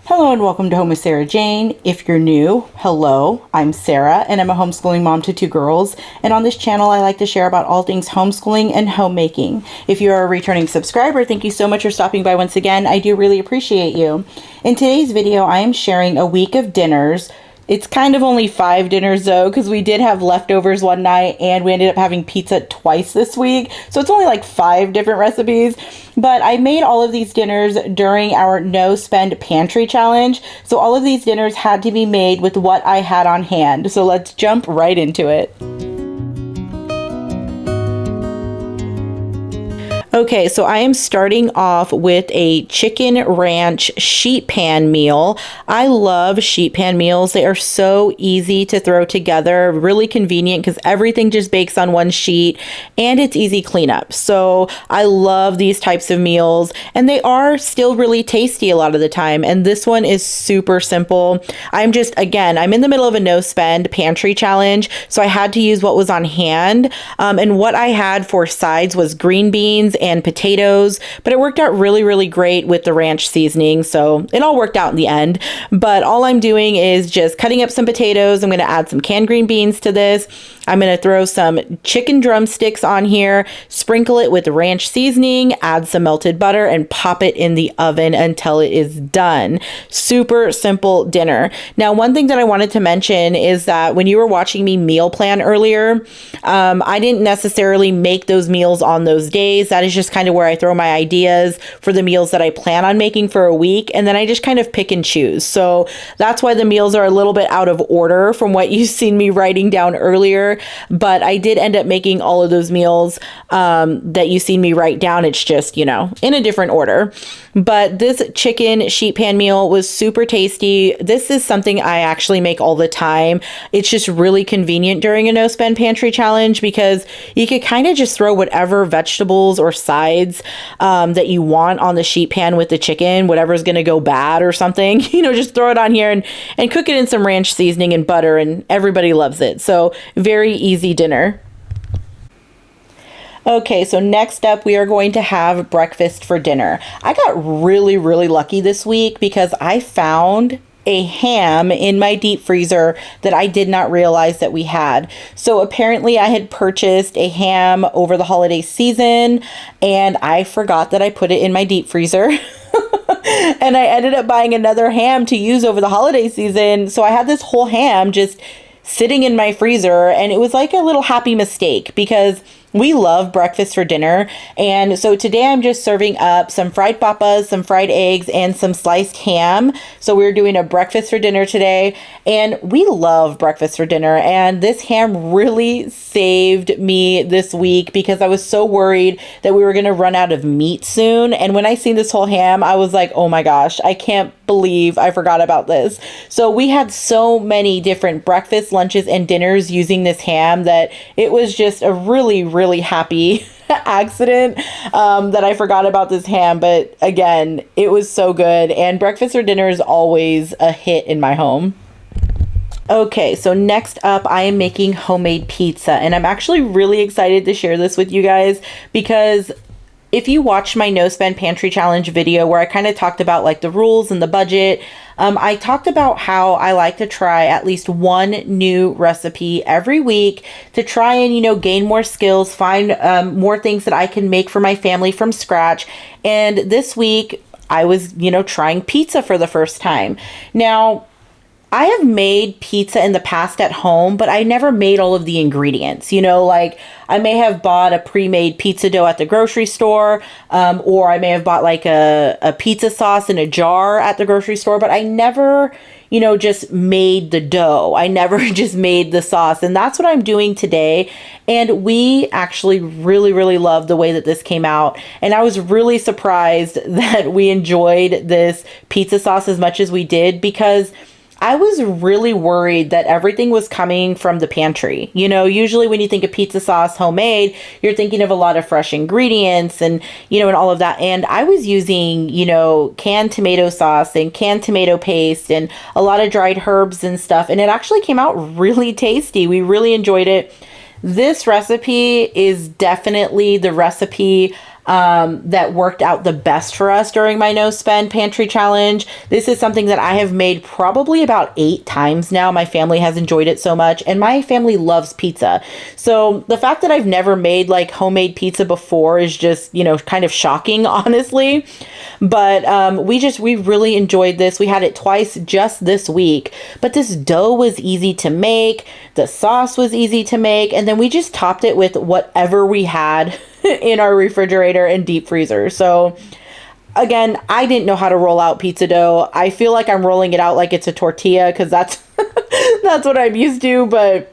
Hello and welcome to Home with Sarah Jane. If you're new, hello, I'm Sarah and I'm a homeschooling mom to two girls. And on this channel, I like to share about all things homeschooling and homemaking. If you're a returning subscriber, thank you so much for stopping by once again. I do really appreciate you. In today's video, I am sharing a week of dinners. It's kind of only 5 dinners though, because we did have leftovers one night and we ended up having pizza twice this week. So it's only like 5 different recipes. But I made all of these dinners during our no spend pantry challenge. So all of these dinners had to be made with what I had on hand. So let's jump right into it. Okay, so I am starting off with a chicken ranch sheet pan meal. I love sheet pan meals. They are so easy to throw together, really convenient because everything just bakes on one sheet and it's easy cleanup. So I love these types of meals and they are still really tasty a lot of the time. And this one is super simple. I'm in the middle of a no spend pantry challenge. So I had to use what was on hand. And what I had for sides was green beans and potatoes, but it worked out really great with the ranch seasoning, so it all worked out in the end. But all I'm doing is just cutting up some potatoes. I'm going to add some canned green beans to this. I'm going to throw some chicken drumsticks on here, sprinkle it with ranch seasoning, add some melted butter, and pop it in the oven until it is done. Super simple dinner. Now, one thing that I wanted to mention is that when you were watching me meal plan earlier, I didn't necessarily make those meals on those days. That is just kind of where I throw my ideas for the meals that I plan on making for a week, and then I just kind of pick and choose. So that's why the meals are a little bit out of order from what you've seen me writing down earlier. But I did end up making all of those meals that you've seen me write down. It's just, in a different order. But this chicken sheet pan meal was super tasty. This is something I actually make all the time. It's just really convenient during a no spend pantry challenge because you could kind of just throw whatever vegetables or sides that you want on the sheet pan with the chicken, whatever's going to go bad or something, just throw it on here and cook it in some ranch seasoning and butter, and everybody loves it. So very easy dinner. Okay, so next up we are going to have breakfast for dinner. I got really lucky this week because I found a ham in my deep freezer that I did not realize that we had. So apparently I had purchased a ham over the holiday season and I forgot that I put it in my deep freezer. And I ended up buying another ham to use over the holiday season. So I had this whole ham just sitting in my freezer, and it was like a little happy mistake because we love breakfast for dinner. And so today I'm just serving up some fried papas, some fried eggs, and some sliced ham. So we're doing a breakfast for dinner today, and we love breakfast for dinner. And this ham really saved me this week because I was so worried that we were going to run out of meat soon. And when I seen this whole ham, I was like, oh my gosh, I can't believe I forgot about this. So we had so many different breakfasts, lunches, and dinners using this ham that it was just a really happy accident that I forgot about this ham. But again, it was so good, and breakfast or dinner is always a hit in my home. Okay, so next up I am making homemade pizza, and I'm actually really excited to share this with you guys because if you watched my no spend pantry challenge video where I kind of talked about like the rules and the budget, I talked about how I like to try at least one new recipe every week to try and, gain more skills, find more things that I can make for my family from scratch. And this week I was, trying pizza for the first time. Now, I have made pizza in the past at home, but I never made all of the ingredients. Like I may have bought a pre-made pizza dough at the grocery store, or I may have bought like a pizza sauce in a jar at the grocery store, but I never, just made the dough. I never just made the sauce. And that's what I'm doing today. And we actually really love the way that this came out. And I was really surprised that we enjoyed this pizza sauce as much as we did because I was really worried that everything was coming from the pantry. Usually when you think of pizza sauce homemade, you're thinking of a lot of fresh ingredients and, and all of that. And I was using, canned tomato sauce and canned tomato paste and a lot of dried herbs and stuff. And it actually came out really tasty. We really enjoyed it. This recipe is definitely the recipe that worked out the best for us during my no spend pantry challenge. This is something that I have made probably about 8 times now. My family has enjoyed it so much, and my family loves pizza. So the fact that I've never made like homemade pizza before is just, kind of shocking, honestly. But we really enjoyed this. We had it twice just this week. But this dough was easy to make. The sauce was easy to make. And then we just topped it with whatever we had in our refrigerator and deep freezer. So again, I didn't know how to roll out pizza dough. I feel like I'm rolling it out like it's a tortilla because that's that's what I'm used to. But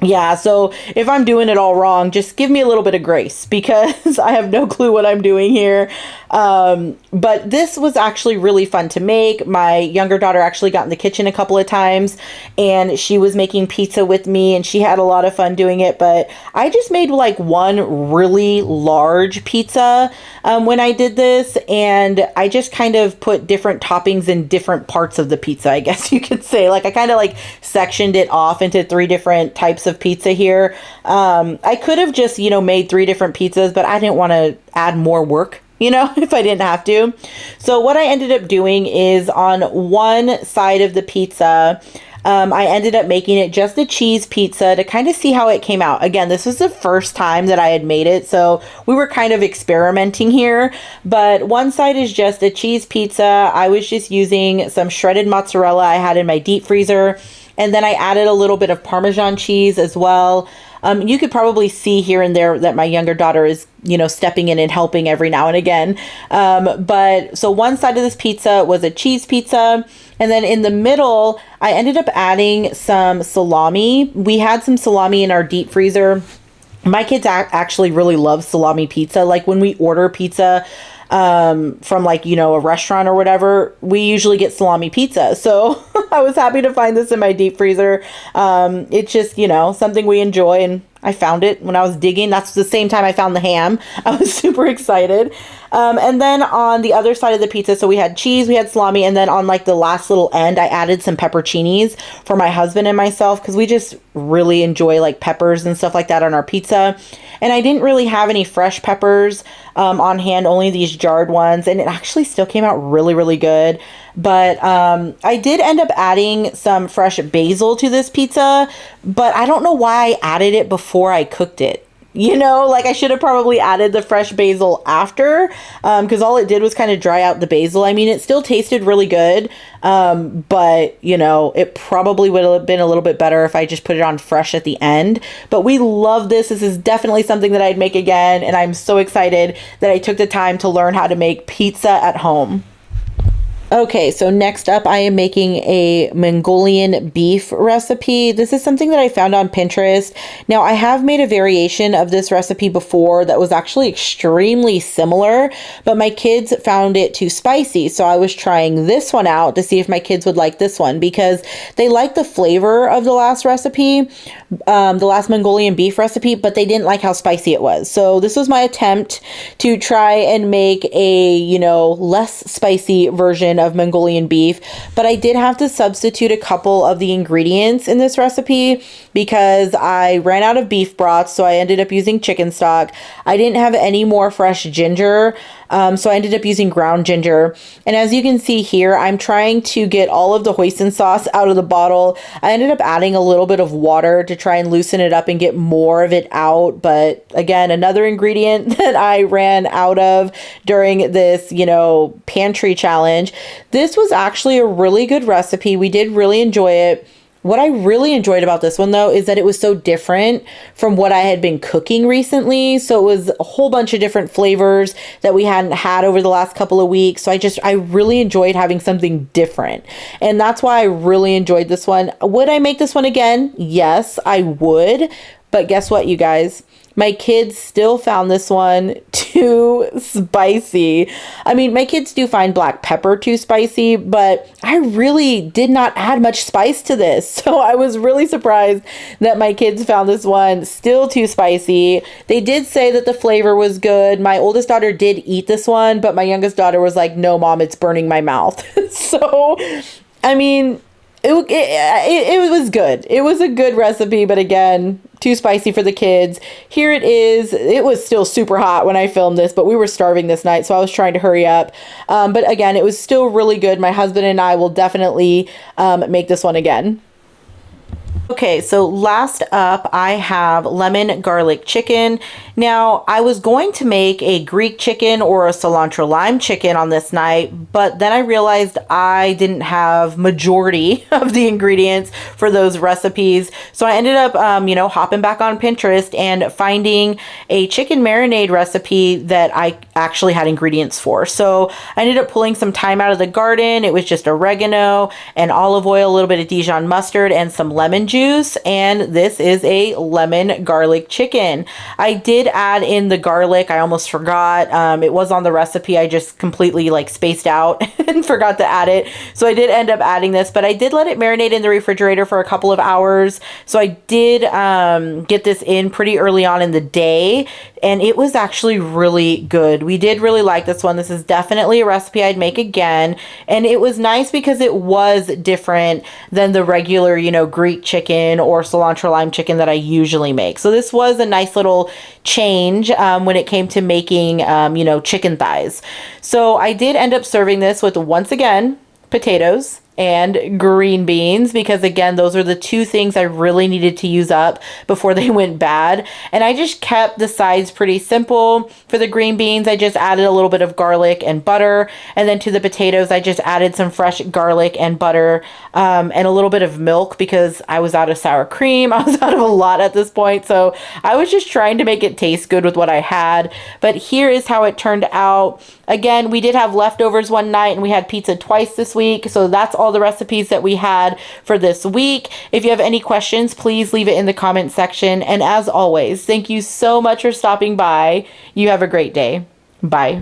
yeah, so if I'm doing it all wrong, just give me a little bit of grace because I have no clue what I'm doing here. But this was actually really fun to make. My younger daughter actually got in the kitchen a couple of times and she was making pizza with me and she had a lot of fun doing it. But I just made like one really large pizza when I did this, and I just kind of put different toppings in different parts of the pizza, I guess you could say. Like I kind of like sectioned it off into 3 different types of pizza here. I could have just, made 3 different pizzas, but I didn't want to add more work, if I didn't have to. So what I ended up doing is on one side of the pizza, I ended up making it just a cheese pizza to kind of see how it came out. Again, this was the first time that I had made it, so we were kind of experimenting here. But one side is just a cheese pizza. I was just using some shredded mozzarella I had in my deep freezer. And then I added a little bit of Parmesan cheese as well. You could probably see here and there that my younger daughter is, stepping in and helping every now and again. But so one side of this pizza was a cheese pizza. And then in the middle, I ended up adding some salami. We had some salami in our deep freezer. My kids actually really love salami pizza. Like when we order pizza, from like, a restaurant or whatever, we usually get salami pizza. So I was happy to find this in my deep freezer. It's just, something we enjoy, and I found it when I was digging. That's the same time I found the ham. I was super excited. And then on the other side of the pizza, so we had cheese, we had salami, and then on like the last little end, I added some pepperoncinis for my husband and myself because we just really enjoy like peppers and stuff like that on our pizza. And I didn't really have any fresh peppers on hand, only these jarred ones, and it actually still came out really, really good. But I did end up adding some fresh basil to this pizza, but I don't know why I added it before I cooked it. Like I should have probably added the fresh basil after, because all it did was kind of dry out the basil. I mean, it still tasted really good, but it probably would have been a little bit better if I just put it on fresh at the end. But we love this. This is definitely something that I'd make again, and I'm so excited that I took the time to learn how to make pizza at home. Okay, so next up I am making a Mongolian beef recipe. This is something that I found on Pinterest. Now, I have made a variation of this recipe before that was actually extremely similar, but my kids found it too spicy. So I was trying this one out to see if my kids would like this one because they like the flavor of the last recipe, the last Mongolian beef recipe, but they didn't like how spicy it was. So this was my attempt to try and make a, less spicy version of Mongolian beef, but I did have to substitute a couple of the ingredients in this recipe because I ran out of beef broth, so I ended up using chicken stock. I didn't have any more fresh ginger, so I ended up using ground ginger. And as you can see here, I'm trying to get all of the hoisin sauce out of the bottle. I ended up adding a little bit of water to try and loosen it up and get more of it out. But again, another ingredient that I ran out of during this, pantry challenge. This was actually a really good recipe. We did really enjoy it. What I really enjoyed about this one, though, is that it was so different from what I had been cooking recently. So it was a whole bunch of different flavors that we hadn't had over the last couple of weeks. So I really enjoyed having something different. And that's why I really enjoyed this one. Would I make this one again? Yes, I would. But guess what, you guys? My kids still found this one too spicy. I mean, my kids do find black pepper too spicy, but I really did not add much spice to this. So I was really surprised that my kids found this one still too spicy. They did say that the flavor was good. My oldest daughter did eat this one, but my youngest daughter was like, no, Mom, it's burning my mouth. So, I mean, it was good. It was a good recipe, but again, too spicy for the kids. Here it is. It was still super hot when I filmed this, but we were starving this night, so I was trying to hurry up. But again, it was still really good. My husband and I will definitely make this one again. Okay, so last up, I have lemon garlic chicken. Now, I was going to make a Greek chicken or a cilantro lime chicken on this night, but then I realized I didn't have majority of the ingredients for those recipes. So I ended up, hopping back on Pinterest and finding a chicken marinade recipe that I actually had ingredients for. So I ended up pulling some thyme out of the garden. It was just oregano and olive oil, a little bit of Dijon mustard, and some lemon juice. And this is a lemon garlic chicken. I did add in the garlic. I almost forgot. It was on the recipe. I just completely spaced out and forgot to add it. So I did end up adding this, but I did let it marinate in the refrigerator for a couple of hours. So I did get this in pretty early on in the day, and it was actually really good. We did really like this one. This is definitely a recipe I'd make again. And it was nice because it was different than the regular, Greek chicken or cilantro lime chicken that I usually make. So this was a nice little change when it came to making, chicken thighs. So I did end up serving this with, once again, potatoes and green beans, because again, those are the two things I really needed to use up before they went bad. And I just kept the sides pretty simple. For the green beans, I just added a little bit of garlic and butter. And then to the potatoes, I just added some fresh garlic and butter and a little bit of milk because I was out of sour cream. I was out of a lot at this point. So I was just trying to make it taste good with what I had. But here is how it turned out. Again, we did have leftovers one night and we had pizza twice this week. So that's all the recipes that we had for this week. If you have any questions, please leave it in the comment section. And as always, thank you so much for stopping by. You have a great day. Bye.